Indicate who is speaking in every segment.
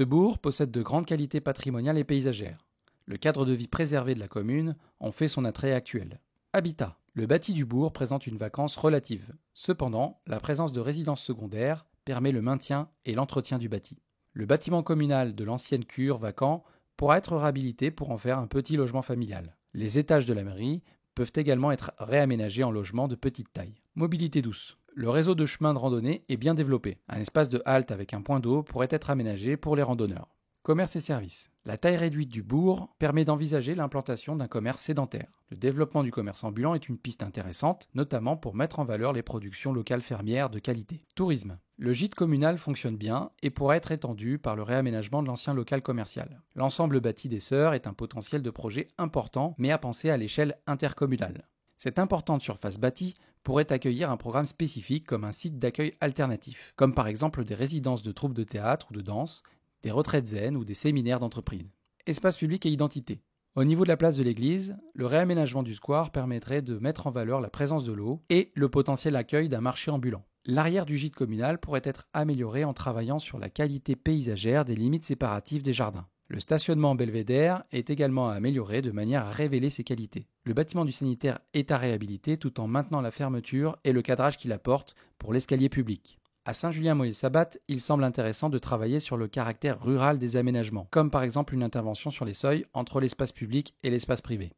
Speaker 1: Ce bourg possède de grandes qualités patrimoniales et paysagères. Le cadre de vie préservé de la commune en fait son attrait actuel. Habitat. Le bâti du bourg présente une vacance relative. Cependant, la présence de résidences secondaires permet le maintien et l'entretien du bâti. Le bâtiment communal de l'ancienne cure vacant pourra être réhabilité pour en faire un petit logement familial. Les étages de la mairie peuvent également être réaménagés en logements de petite taille. Mobilité douce. Le réseau de chemins de randonnée est bien développé. Un espace de halte avec un point d'eau pourrait être aménagé pour les randonneurs. Commerce et services. La taille réduite du bourg permet d'envisager l'implantation d'un commerce sédentaire. Le développement du commerce ambulant est une piste intéressante, notamment pour mettre en valeur les productions locales fermières de qualité. Tourisme. Le gîte communal fonctionne bien et pourra être étendu par le réaménagement de l'ancien local commercial. L'ensemble bâti des Sœurs est un potentiel de projet important, mais à penser à l'échelle intercommunale. Cette importante surface bâtie pourrait accueillir un programme spécifique comme un site d'accueil alternatif, comme par exemple des résidences de troupes de théâtre ou de danse, des retraites zen ou des séminaires d'entreprise. Espace public et identité. Au niveau de la place de l'église, le réaménagement du square permettrait de mettre en valeur la présence de l'eau et le potentiel accueil d'un marché ambulant. L'arrière du gîte communal pourrait être amélioré en travaillant sur la qualité paysagère des limites séparatives des jardins. Le stationnement en belvédère est également à améliorer de manière à révéler ses qualités. Le bâtiment du sanitaire est à réhabiliter tout en maintenant la fermeture et le cadrage qu'il apporte pour l'escalier public. À Saint-Julien-Mollet-Sabat, il semble intéressant de travailler sur le caractère rural des aménagements, comme par exemple une intervention sur les seuils entre l'espace public et l'espace privé.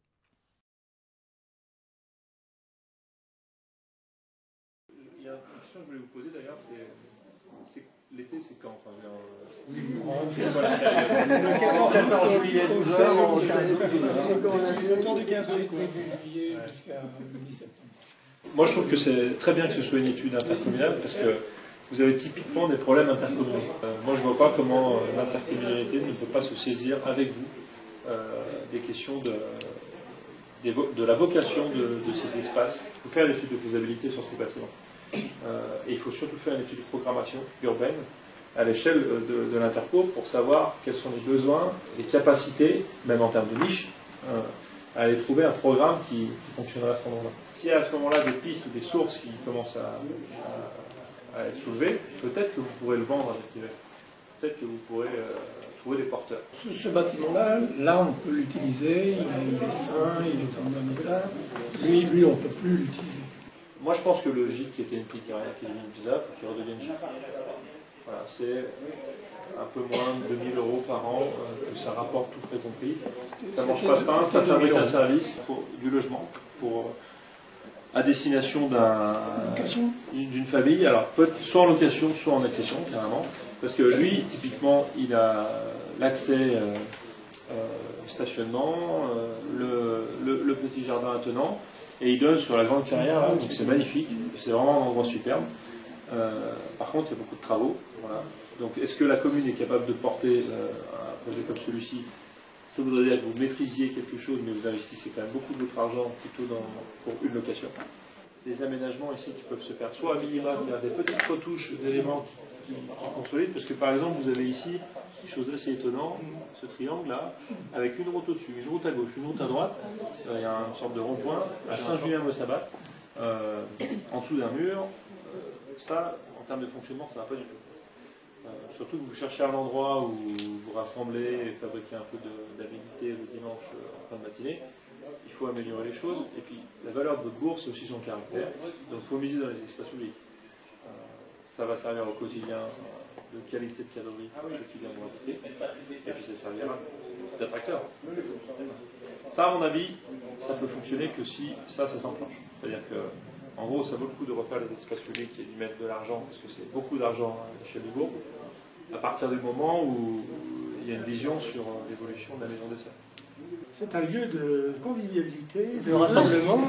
Speaker 2: Il y a une question que je voulais vous poser d'ailleurs, c'est l'été, c'est quand enfin,
Speaker 3: Le 14 juillet,
Speaker 4: autour du 15 juillet jusqu'à 10 septembre.
Speaker 2: Moi, je trouve que c'est très bien que ce soit une étude intercommunale parce que vous avez typiquement des problèmes intercommunaux. Moi, je ne vois pas comment l'intercommunalité ne peut pas se saisir avec vous des questions de la vocation de ces espaces. Il faut faire l'étude de faisabilité sur ces bâtiments. Et il faut surtout faire une étude de programmation urbaine à l'échelle de l'interco pour savoir quels sont les besoins, les capacités, même en termes de niche, à aller trouver un programme qui fonctionnerait à ce moment-là. S'il y a à ce moment-là des pistes ou des sources qui commencent à être soulevées, peut-être que vous pourrez le vendre avec l'hiver. Peut-être que vous pourrez trouver des porteurs.
Speaker 4: Ce bâtiment-là, là on peut l'utiliser, il est sain, il est en bon état. Lui on ne peut plus l'utiliser.
Speaker 2: Moi je pense que le gîte qui était une petite carrière qui devient une pizza, il faut qu'il redevienne gîte. Voilà, c'est un peu moins de 2000 € par an que ça rapporte tout frais compris. Ça ne mange pas de pain, ça fabrique un service, il faut du logement à destination d'une famille, alors soit en location, soit en accession carrément, parce que lui, typiquement, il a l'accès stationnement, le petit jardin attenant, et il donne sur la grande clairière, là, donc c'est magnifique, c'est vraiment un endroit superbe. Par contre, il y a beaucoup de travaux. Voilà. Donc, est-ce que la commune est capable de porter un projet comme celui-ci? Ça voudrait dire que vous maîtrisiez quelque chose, mais vous investissez quand même beaucoup de votre argent plutôt pour une location. Des aménagements ici qui peuvent se faire soit à minima, c'est-à-dire des petites retouches d'éléments qui consolident, parce que par exemple, vous avez ici quelque chose d'assez étonnant, ce triangle-là, avec une route au-dessus, une route à gauche, une route à droite. Il y a une sorte de rond-point à Saint-Julien-Mollet-Sabat, en dessous d'un mur. Ça, en termes de fonctionnement, ça ne va pas du tout. Surtout que vous cherchez un endroit où vous rassemblez et fabriquez un peu d'habilité le dimanche en fin de matinée, il faut améliorer les choses. Et puis, la valeur de votre bourse, c'est aussi son caractère. Donc, il faut miser dans les espaces publics. Ça va servir au quotidien de qualité de cadrerie pour ceux qui viennent habiter. Et puis, ça servira d'attracteur. Ça, à mon avis, ça peut fonctionner que si ça s'enclenche. C'est-à-dire que en gros, ça vaut le coup de refaire les espaces publics et d'y mettre de l'argent, parce que c'est beaucoup d'argent à l'échelle du bourg, à partir du moment où il y a une vision sur l'évolution de la maison des Sœurs.
Speaker 4: C'est un lieu de convivialité, de rassemblement,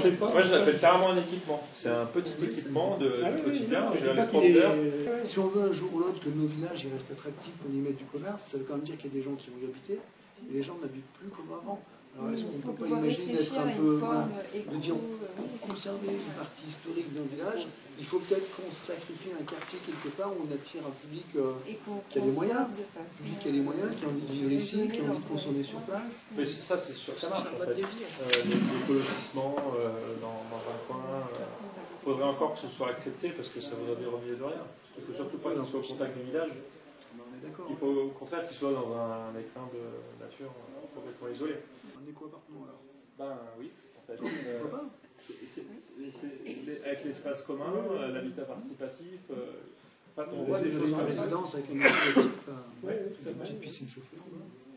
Speaker 4: c'est pas.
Speaker 2: Moi, je l'appelle carrément un équipement. C'est un petit équipement de quotidien. J'ai les porteurs.
Speaker 5: Si on veut un jour ou l'autre que nos villages ils restent attractifs, qu'on y mette du commerce, ça veut quand même dire qu'il y a des gens qui vont y habiter, et les gens n'habitent plus comme avant. Alors est-ce qu'on ne peut pas imaginer d'être un peu, de dire, pour conserver une partie historique d'un village, il faut peut-être qu'on sacrifie un quartier quelque part où on attire un public qui a les moyens, qui a les moyens, qui a envie de vivre ici, qui a envie de consommer sur place.
Speaker 2: Mais ça, c'est sûr que ça marche en fait. L'écologisme dans un coin, il faudrait encore que ce soit accepté parce que ça voudrait dire remis de rien. Surtout pas qu'on soit au contact du village.
Speaker 5: d'accord.
Speaker 2: Il faut au contraire qu'il soit dans un écrin de nature complètement isolé.
Speaker 5: Un éco-appartement alors.
Speaker 2: Ben oui, en fait.
Speaker 5: Pourquoi pas?
Speaker 2: Avec l'espace commun, l'habitat participatif, en fait, on
Speaker 5: Ouais,
Speaker 2: voit des
Speaker 5: vous
Speaker 2: choses
Speaker 5: avez
Speaker 2: comme
Speaker 5: une
Speaker 2: ça.
Speaker 5: résidence avec une collectif,
Speaker 3: tout à
Speaker 5: une
Speaker 3: fait.
Speaker 5: petite piscine chauffée.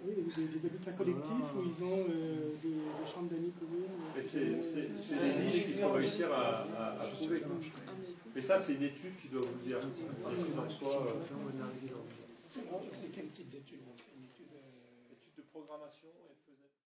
Speaker 3: Oui, des habitats collectifs où ils ont des chambres d'amis communes.
Speaker 2: Mais c'est des niches qu'il faut réussir à trouver. Quoi. Mais ça, c'est une étude qui doit vous dire. Une étude en soi.
Speaker 4: C'est quel type d'étude? C'est une étude.
Speaker 2: Étude de programmation et de faisabilité.